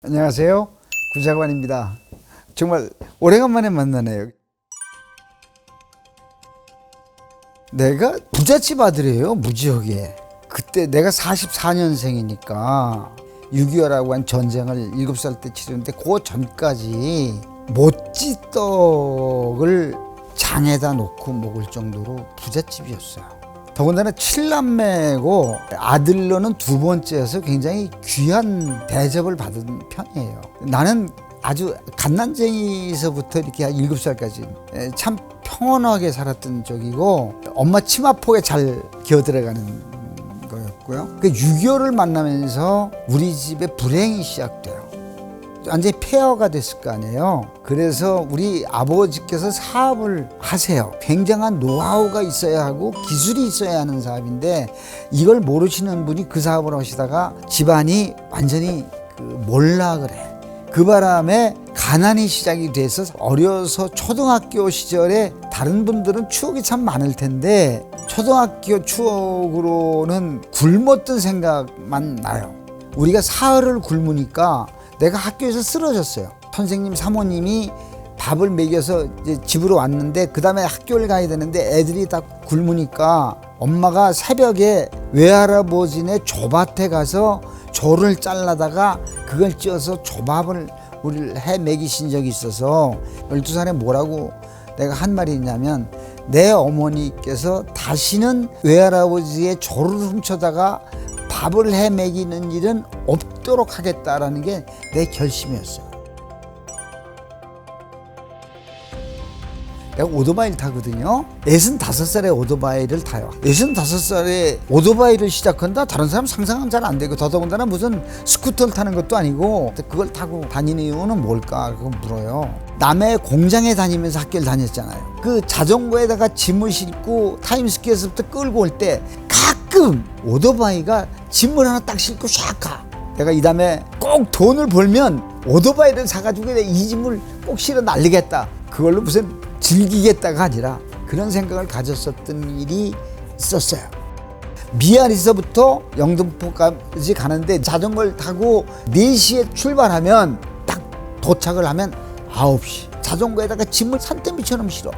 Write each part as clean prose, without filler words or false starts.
안녕하세요. 구자관입니다. 정말 오래간만에 만나네요. 내가 부잣집 아들이에요, 무지하게. 그때 내가 44년생이니까 6.25라고 한 전쟁을 7살 때 치렀는데 그 전까지 모찌떡을 장에다 놓고 먹을 정도로 부잣집이었어요. 더군다나 7남매고 아들로는 두 번째여서 굉장히 귀한 대접을 받은 편이에요. 나는 아주 갓난쟁이서부터 이렇게 한 7살까지 참 평온하게 살았던 쪽이고 엄마 치마폭에 잘 기어들어가는 거였고요. 그 6.25를 만나면서 우리 집에 불행이 시작돼요. 완전히 폐허가 됐을 거 아니에요. 그래서 우리 아버지께서 사업을 하세요. 굉장한 노하우가 있어야 하고 기술이 있어야 하는 사업인데 이걸 모르시는 분이 그 사업을 하시다가 집안이 완전히 몰락을 해. 그 바람에 가난이 시작이 돼서 어려서 초등학교 시절에 다른 분들은 추억이 참 많을 텐데 초등학교 추억으로는 굶었던 생각만 나요. 우리가 사흘을 굶으니까 내가 학교에서 쓰러졌어요. 선생님, 사모님이 밥을 먹여서 이제 집으로 왔는데 그 다음에 학교를 가야 되는데 애들이 다 굶으니까 엄마가 새벽에 외할아버지네 조밭에 가서 조를 잘라다가 그걸 찧어서 조밥을 우리를 해 먹이신 적이 있어서 12살에 뭐라고 내가 한 말이 있냐면 내 어머니께서 다시는 외할아버지의 조를 훔쳐다가 밥을 해 먹이는 일은 없도록 하겠다라는 게 내 결심이었어요. 내가 오토바이를 타거든요. 65살에 오토바이를 타요. 65살에 오토바이를 시작한다? 다른 사람 상상은 잘 안 되고 더더군다나 무슨 스쿠터를 타는 것도 아니고 그걸 타고 다니는 이유는 뭘까? 그거 물어요. 남의 공장에 다니면서 학교를 다녔잖아요. 그 자전거에다가 짐을 싣고 타임스퀘어에서부터 끌고 올 때 가끔 오토바이가 짐을 하나 딱 싣고 샥 가. 내가 이 다음에 꼭 돈을 벌면 오토바이를 사가지고 이 짐을 꼭 실어 날리겠다. 그걸로 무슨 즐기겠다가 아니라 그런 생각을 가졌었던 일이 있었어요. 미아리서부터 영등포까지 가는데 자전거를 타고 4시에 출발하면 딱 도착을 하면 9시. 자전거에다가 짐을 산더미처럼 실어.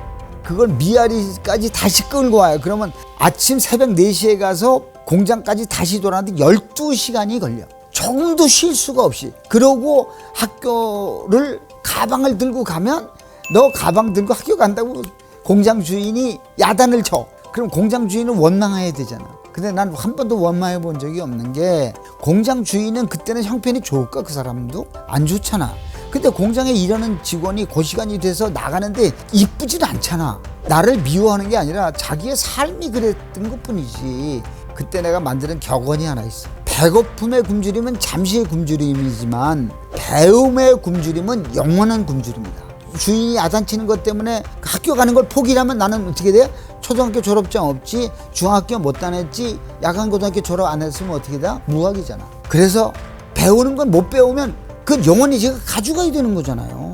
그걸 미아리까지 다시 끌고 와요. 그러면 아침 새벽 4시에 가서 공장까지 다시 돌아왔는데 12시간이 걸려. 조금도 쉴 수가 없이. 그러고 학교를 가방을 들고 가면 너 가방 들고 학교 간다고 공장 주인이 야단을 쳐. 그럼 공장 주인은 원망해야 되잖아. 근데 난 한 번도 원망해 본 적이 없는 게 공장 주인은 그때는 형편이 좋을까? 그 사람도 안 좋잖아. 근데 공장에 일하는 직원이 그 시간이 돼서 나가는데 이쁘진 않잖아. 나를 미워하는 게 아니라 자기의 삶이 그랬던 것뿐이지. 그때 내가 만드는 격언이 하나 있어. 배고픔의 굶주림은 잠시의 굶주림이지만 배움의 굶주림은 영원한 굶주림이다. 주인이 야단치는 것 때문에 학교 가는 걸 포기하면 나는 어떻게 돼? 초등학교 졸업장 없지, 중학교 못 다녔지, 야간고등학교 졸업 안 했으면 어떻게 돼? 무학이잖아. 그래서 배우는 건 못 배우면 그 영원히 제가 가져가야 되는 거잖아요.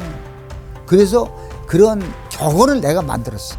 그래서 그런 격언을 내가 만들었어.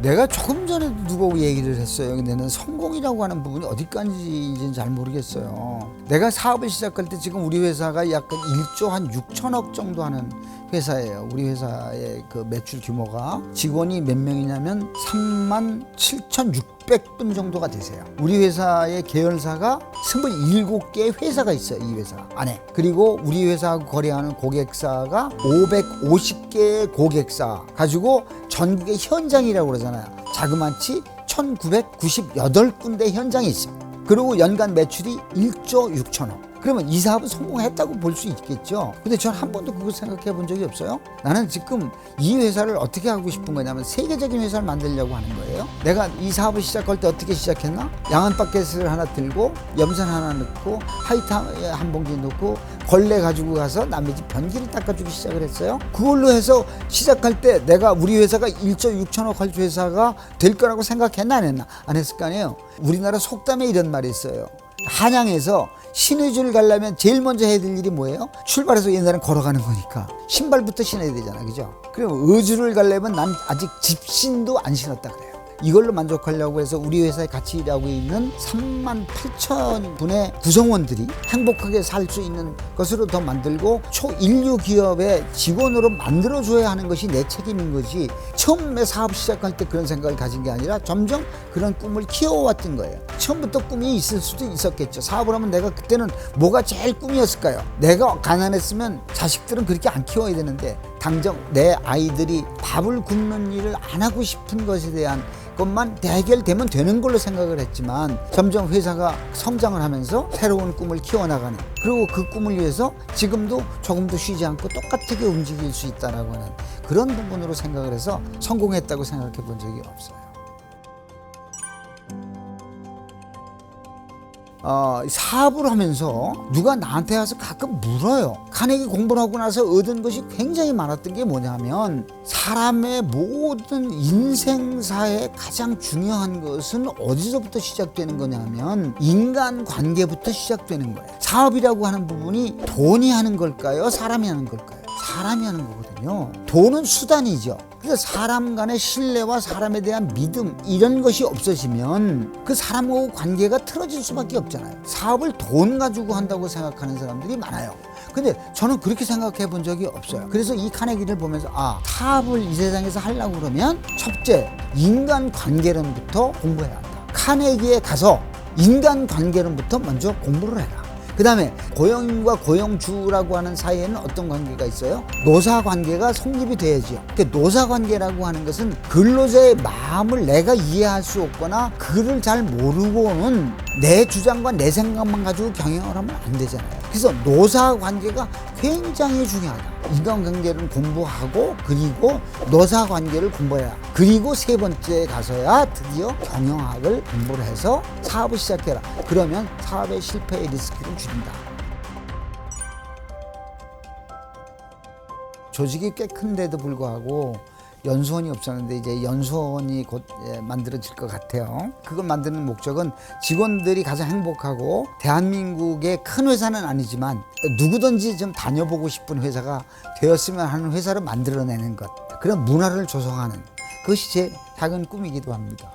내가 조금 전에도 누구 얘기를 했어요. 근데 는 성공이라고 하는 부분이 어디까지인지는 잘 모르겠어요. 내가 사업을 시작할 때 지금 우리 회사가 약간 1조 한 6천억 정도 하는 회사예요. 우리 회사의 그 매출 규모가 직원이 몇 명이냐면 37,600분 정도가 되세요. 우리 회사의 계열사가 27개의 회사가 있어요. 이 회사 안에. 그리고 우리 회사하고 거래하는 고객사가 550개의 고객사 가지고 전국의 현장이라고 그러잖아요. 자그마치 1998군데 현장이 있어요. 그리고 연간 매출이 1조 6천억. 그러면 이 사업은 성공했다고 볼 수 있겠죠. 근데 전 한 번도 그걸 생각해 본 적이 없어요. 나는 지금 이 회사를 어떻게 하고 싶은 거냐면 세계적인 회사를 만들려고 하는 거예요. 내가 이 사업을 시작할 때 어떻게 시작했나? 양안바켓을 하나 들고 염산 하나 넣고 하이트 한 봉지 넣고 걸레 가지고 가서 남의 집 변기를 닦아주기 시작을 했어요. 그걸로 해서 시작할 때 내가 우리 회사가 1조 6천억 할 회사가 될 거라고 생각했나 안 했나? 안 했을 거 아니에요. 우리나라 속담에 이런 말이 있어요. 한양에서 신의주를 가려면 제일 먼저 해야 될 일이 뭐예요? 출발해서 옛날엔 걸어가는 거니까 신발부터 신어야 되잖아, 그죠? 그리고 의주를 가려면 난 아직 집신도 안 신었다 그래요. 이걸로 만족하려고 해서 우리 회사에 같이 일하고 있는 38,000분의 구성원들이 행복하게 살 수 있는 것으로 더 만들고 초인류 기업의 직원으로 만들어줘야 하는 것이 내 책임인 거지, 처음에 사업 시작할 때 그런 생각을 가진 게 아니라 점점 그런 꿈을 키워왔던 거예요. 처음부터 꿈이 있을 수도 있었겠죠. 사업을 하면 내가 그때는 뭐가 제일 꿈이었을까요? 내가 가난했으면 자식들은 그렇게 안 키워야 되는데 당장 내 아이들이 밥을 굶는 일을 안 하고 싶은 것에 대한 것만 해결되면 되는 걸로 생각을 했지만 점점 회사가 성장을 하면서 새로운 꿈을 키워나가는, 그리고 그 꿈을 위해서 지금도 조금도 쉬지 않고 똑같게 움직일 수 있다라고 하는 그런 부분으로 생각을 해서 성공했다고 생각해 본 적이 없어요. 사업을 하면서 누가 나한테 와서 가끔 물어요. 카네기 공부를 하고 나서 얻은 것이 굉장히 많았던 게 뭐냐면, 사람의 모든 인생사에 가장 중요한 것은 어디서부터 시작되는 거냐면 인간관계부터 시작되는 거예요. 사업이라고 하는 부분이 돈이 하는 걸까요? 사람이 하는 걸까요? 사람이 하는 거거든요. 돈은 수단이죠. 그래서 사람 간의 신뢰와 사람에 대한 믿음, 이런 것이 없어지면 그 사람하고 관계가 틀어질 수밖에 없잖아요. 사업을 돈 가지고 한다고 생각하는 사람들이 많아요. 근데 저는 그렇게 생각해 본 적이 없어요. 그래서 이 카네기를 보면서 사업을 이 세상에서 하려고 그러면 첫째, 인간관계론부터 공부해야 한다. 카네기에 가서 인간관계론부터 먼저 공부를 해라. 그 다음에 고용인과 고용주라고 하는 사이에는 어떤 관계가 있어요? 노사관계가 성립이 돼야죠. 노사관계라고 하는 것은 근로자의 마음을 내가 이해할 수 없거나 그를 잘 모르고는 내 주장과 내 생각만 가지고 경영을 하면 안 되잖아요. 그래서 노사관계가 굉장히 중요하다. 인간관계를 공부하고 그리고 노사관계를 공부해야, 그리고 세 번째 가서야 드디어 경영학을 공부를 해서 사업을 시작해라. 그러면 사업의 실패의 리스크를 줄인다. 조직이 꽤 큰데도 불구하고 연수원이 없었는데 이제 연수원이 곧 만들어질 것 같아요. 그걸 만드는 목적은 직원들이 가장 행복하고 대한민국의 큰 회사는 아니지만 누구든지 좀 다녀보고 싶은 회사가 되었으면 하는 회사를 만들어내는 것, 그런 문화를 조성하는, 그것이 제 작은 꿈이기도 합니다.